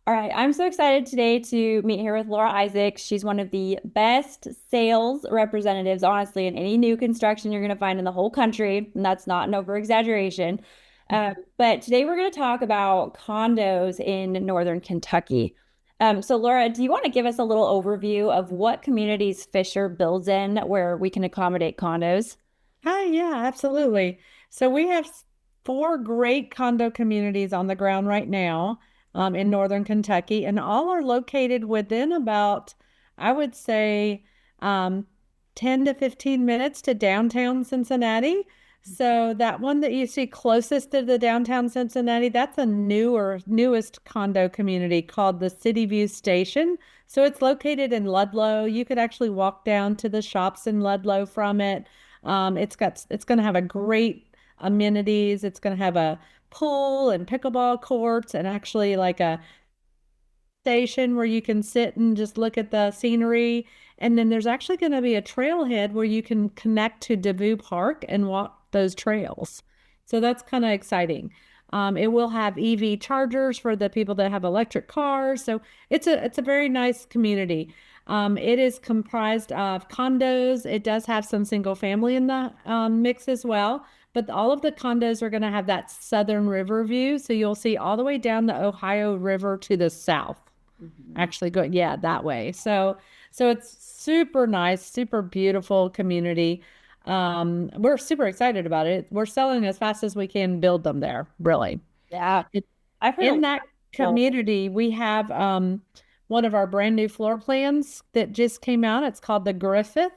All right, I'm so excited today to meet here with Laura Isaac. She's one of the best sales representatives, honestly, in any new construction you're going to find in the whole country. And that's not an over exaggeration. But today we're going to talk about condos in Northern Kentucky. So, Laura, do you want to give us a little overview of what communities Fisher builds in where we can accommodate condos? Hi, yeah, absolutely. So we have four great condo communities on the ground right now in northern Kentucky, and all are located within about, I would say, um, 10 to 15 minutes to downtown Cincinnati. So that one that you see closest to the downtown Cincinnati, that's a newest condo community called the City View Station. So it's located in Ludlow. You could actually walk down to the shops in Ludlow from it. It's going to have a great amenities. It's going to have a pool and pickleball courts and actually like a station where you can sit and just look at the scenery. And then there's actually going to be a trailhead where you can connect to Devou Park and walk those trails. So that's kind of exciting. It will have EV chargers for the people that have electric cars. So it's a very nice community. It is comprised of condos. It does have some single family in the mix as well, but all of the condos are going to have that southern river view. So you'll see all the way down the Ohio River to the south, Mhm. actually going, yeah, that way. So it's super nice, super beautiful community. We're super excited about it. We're selling as fast as we can build them there, really. Yeah, It, I've heard a in lot. that Well, community, we have one of our brand new floor plans that just came out. It's called the Griffith.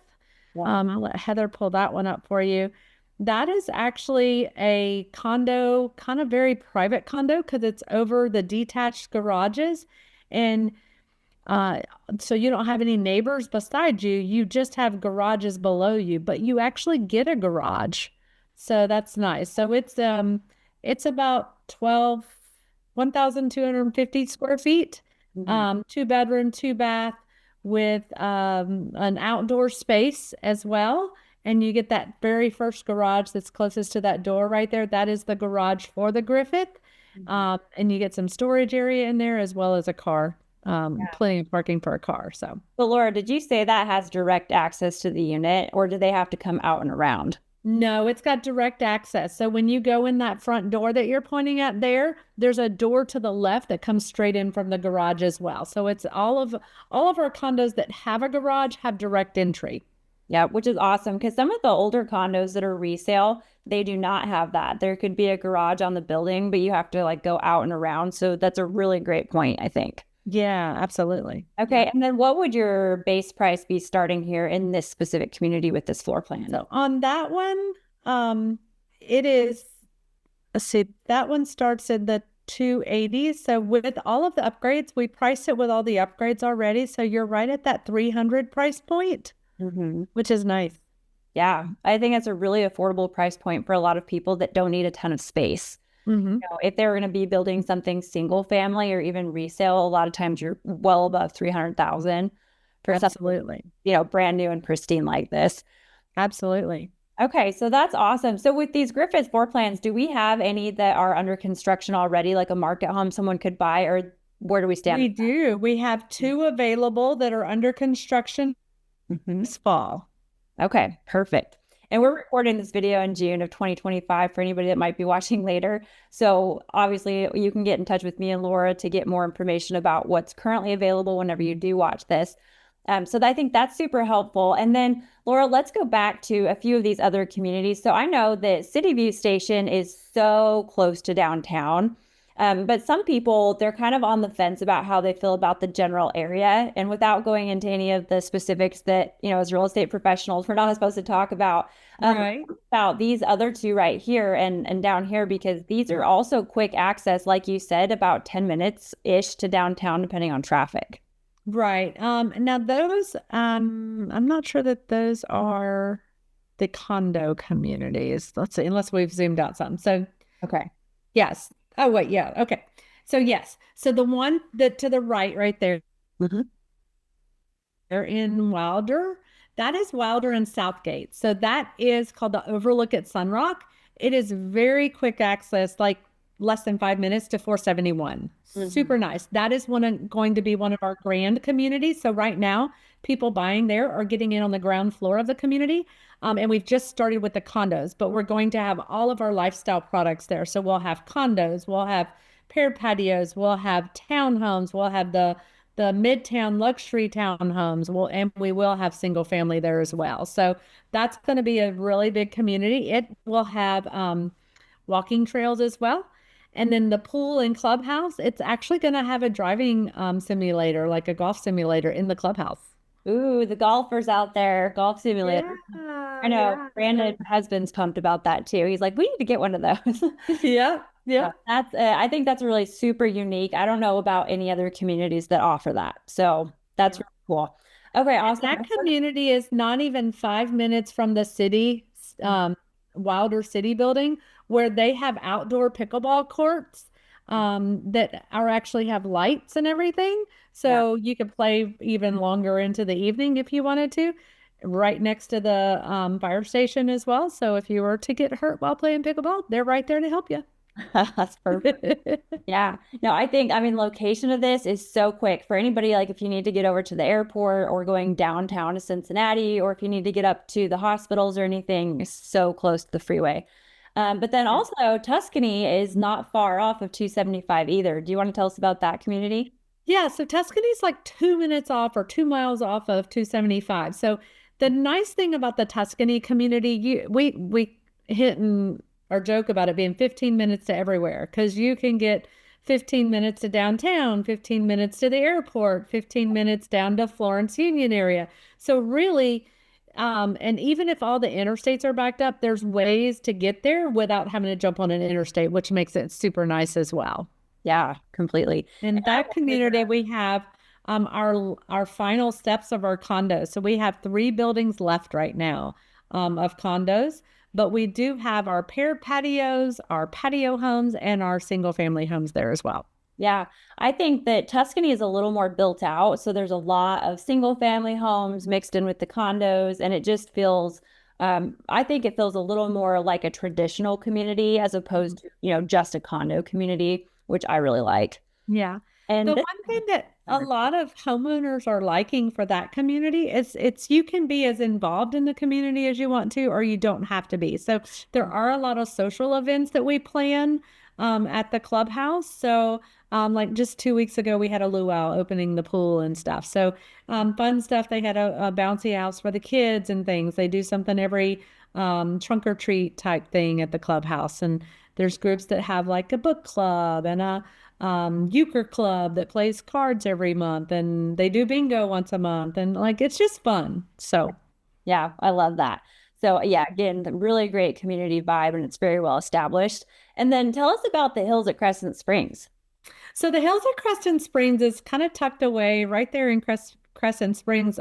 yeah. I'll let Heather pull that one up for you. That is actually a condo, kind of very private condo because it's over the detached garages. And uh, so you don't have any neighbors beside you. You just have garages below you, but you actually get a garage. So that's nice. So it's about 1,250 square feet. Mhm. Two bedroom, two bath with an outdoor space as well. And you get that very first garage that's closest to that door right there. That is the garage for the Griffith. Mhm. And you get some storage area in there as well as a car, plenty of parking for a car. So But Laura, did you say that has direct access to the unit, or do they have to come out and around? no, it's got direct access. So when you go in that front door that you're pointing at there, there's a door to the left that comes straight in from the garage as well. So it's all of our condos that have a garage have direct entry. Yeah, which is awesome because some of the older condos that are resale, they do not have that. There could be a garage on the building, but you have to like go out and around. So that's a really great point, I think. Yeah, absolutely. Yeah. Okay, and then what would your base price be starting here in this specific community with this floor plan? So on that one, it is, let's see, that one starts in the 280. So with all of the upgrades, we priced it with all the upgrades already. So you're right at that 300 price point, Hmm. which is nice. Yeah, I think it's a really affordable price point for a lot of people that don't need a ton of space. Hmm. If they're going to be building something single family or even resale, a lot of times you're well above 300,000 for something, Absolutely. brand new and pristine like this. Absolutely. Okay, so that's awesome. So with these Griffith floor plans, do we have any that are under construction already, like a market home someone could buy, or where do we stand? We do. We have two available that are under construction Mhm. this fall. Okay, perfect. And we're recording this video in June of 2025 for anybody that might be watching later. So obviously you can get in touch with me and Laura to get more information about what's currently available whenever you do watch this. So I think that's super helpful. And then Laura, let's go back to a few of these other communities. So I know that City View Station is so close to downtown. But some people, they're kind of on the fence about how they feel about the general area. And without going into any of the specifics that, as real estate professionals, we're not supposed to talk Right. about these other two right here and down here, because these are also quick access, like you said, about 10 minutes ish to downtown, depending on traffic. Right. Now those, I'm not sure that those are the condo communities. Let's see, unless we've zoomed out some. So Okay. yes. Oh, wait. Yeah. Okay. So yes. So the one that to the right there, Mhm. they're in Wilder. That is Wilder and Southgate. So that is called the Overlook at Sunrock. It is very quick access, like less than 5 minutes to 471. Mhm. Super nice. That is going to be one of our grand communities. So right now, people buying there are getting in on the ground floor of the community. And we've just started with the condos, but we're going to have all of our lifestyle products there. So we'll have condos, we'll have paired patios, we'll have townhomes, we'll have the midtown luxury townhomes, and we will have single family there as well. So that's going to be a really big community. It will have walking trails as well. And then the pool and clubhouse, it's actually going to have a driving simulator, like a golf simulator in the clubhouse. Ooh, the golfers out there, golf simulator. Yeah, I know yeah. Brandon, husband's pumped about that too. He's like, we need to get one of those. Yeah, So yeah. that's, I think that's really super unique. I don't know about any other communities that offer that. So that's Yeah. really cool. Okay, And awesome. that community is not even 5 minutes from the city, um, Wilder City building, where they have outdoor pickleball courts that are actually have lights and everything. Yeah. So you could play even longer into the evening if you wanted to, right next to the fire station as well. So if you were to get hurt while playing pickleball, they're right there to help you. That's perfect. Yeah. No, I think, I mean, location of this is so quick for anybody. Like if you need to get over to the airport or going downtown to Cincinnati, or if you need to get up to the hospitals or anything, it's so close to the freeway. But then also Tuscany is not far off of 275 either. Do you want to tell us about that community? Yeah, so Tuscany's like 2 minutes off or 2 miles off of 275. So the nice thing about the Tuscany community, we hit and or joke about it being 15 minutes to everywhere because you can get 15 minutes to downtown, 15 minutes to the airport, 15 minutes down to Florence Union area. So really, and even if all the interstates are backed up, there's ways to get there without having to jump on an interstate, which makes it super nice as well. Yeah, completely. In And I that will figure community, we have our final steps of our condos. So we have 3 buildings left right now of condos, but we do have our paired patios, our patio homes, and our single family homes there as well. Yeah, I think that Tuscany is a little more built out. So there's a lot of single family homes mixed in with the condos, and it just feels, I think it feels a little more like a traditional community as opposed to, just a condo community, which I really like. Yeah. The And this, one thing that a lot of homeowners are liking for that community is it's you can be as involved in the community as you want to, or you don't have to be. So there are a lot of social events that we plan at the clubhouse. So like just 2 weeks ago, we had a luau opening the pool and stuff. So fun stuff. They had a bouncy house for the kids and things. They do something every trunk or treat type thing at the clubhouse. And there's groups that have like a book club and a euchre club that plays cards every month, and they do bingo once a month, and like it's just fun. So yeah, I love that. So yeah, again, the really great community vibe, and it's very well established. And then tell us about the hills at Crescent Springs. so the hills of Crescent Springs is kind of tucked away right there in Crescent Springs,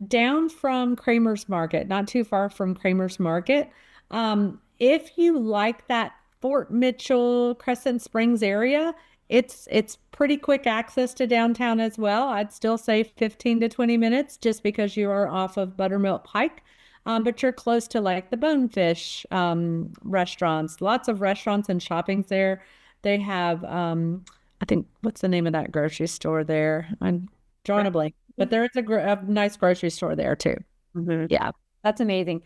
down from Kramer's Market, not too far from Kramer's Market. If you like that Fort Mitchell, Crescent Springs area, it's pretty quick access to downtown as well. I'd still say 15 to 20 minutes just because you are off of Buttermilk Pike. But you're close to like the Bonefish restaurants, lots of restaurants and shoppings there. They have, I think, what's the name of that grocery store there? I'm drawing a blank, but there is a nice grocery store there too. Mhm. Yeah. That's amazing.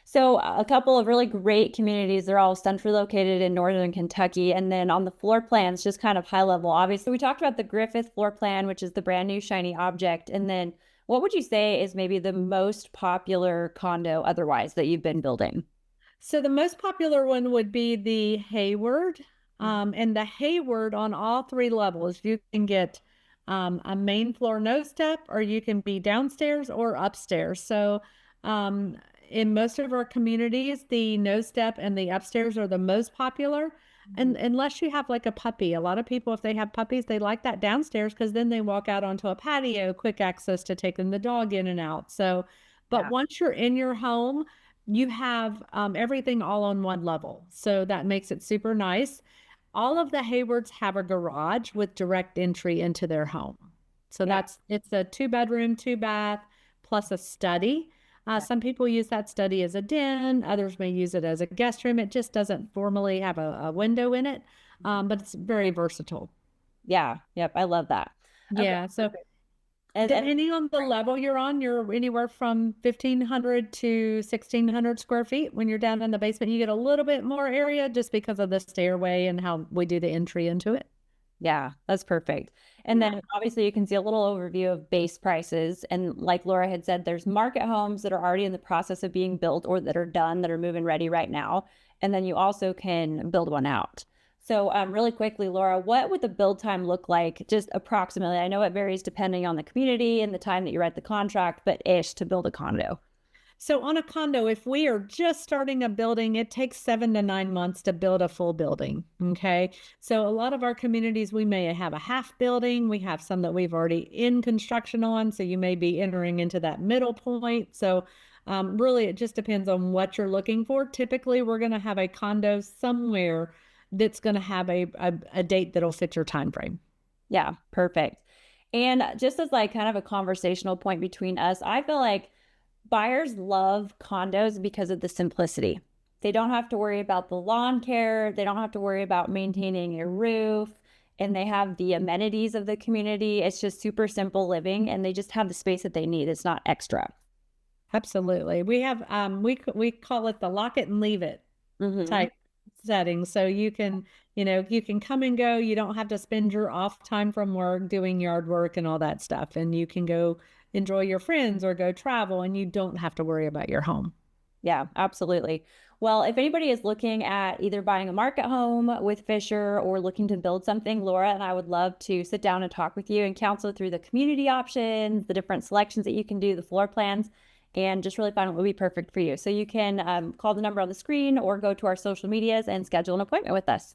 So a couple of really great communities. They're all centrally located in northern Kentucky. And then on the floor plans, just kind of high level. Obviously, we talked about the Griffith floor plan, which is the brand new shiny object. And then what would you say is maybe the most popular condo otherwise that you've been building? So the most popular one would be the Hayward. And the Hayward on all 3 levels, you can get a main floor no step, or you can be downstairs or upstairs. So in most of our communities, the no step and the upstairs are the most popular. And unless you have like a puppy, a lot of people, if they have puppies, they like that downstairs because then they walk out onto a patio, quick access to taking the dog in and out. So, but Yeah. once you're in your home, you have everything all on one level. So that makes it super nice. All of the Haywards have a garage with direct entry into their home. So Yeah. it's a 2 bedroom, 2 bath, plus a study. Some people use that study as a den, others may use it as a guest room. It just doesn't formally have a window in it. but it's very versatile. Yeah. Yep. I love that. Okay. Yeah. So Perfect. And depending on the level you're on, you're anywhere from 1,500 to 1,600 square feet. When you're down in the basement, you get a little bit more area just because of the stairway and how we do the entry into it. yeah, that's perfect. And then obviously you can see a little overview of base prices. And like Laura had said, there's market homes that are already in the process of being built or that are done, that are move-in ready right now. And then you also can build one out. So really quickly, Laura, what would the build time look like just approximately? I know it varies depending on the community and the time that you write the contract, but ish to build a condo. So on a condo, if we are just starting a building, it takes 7 to 9 months to build a full building. Okay. So a lot of our communities, we may have a half building. We have some that we've already in construction on. So you may be entering into that middle point. So really, it just depends on what you're looking for. Typically, we're going to have a condo somewhere that's going to have a date that'll fit your time frame. Yeah, perfect. And just as like kind of a conversational point between us, I feel like buyers love condos because of the simplicity. They don't have to worry about the lawn care, they don't have to worry about maintaining a roof, and they have the amenities of the community. It's just super simple living and they just have the space that they need. It's not extra. Absolutely. We have we call it the lock it and leave it Hmm. type setting. So you can come and go. You don't have to spend your off time from work doing yard work and all that stuff. And you can go enjoy your friends or go travel and you don't have to worry about your home. Yeah, absolutely. Well, if anybody is looking at either buying a market home with Fisher or looking to build something, Laura and I would love to sit down and talk with you and counsel through the community options, the different selections that you can do, the floor plans, and just really find what would be perfect for you. So you can call the number on the screen or go to our social medias and schedule an appointment with us.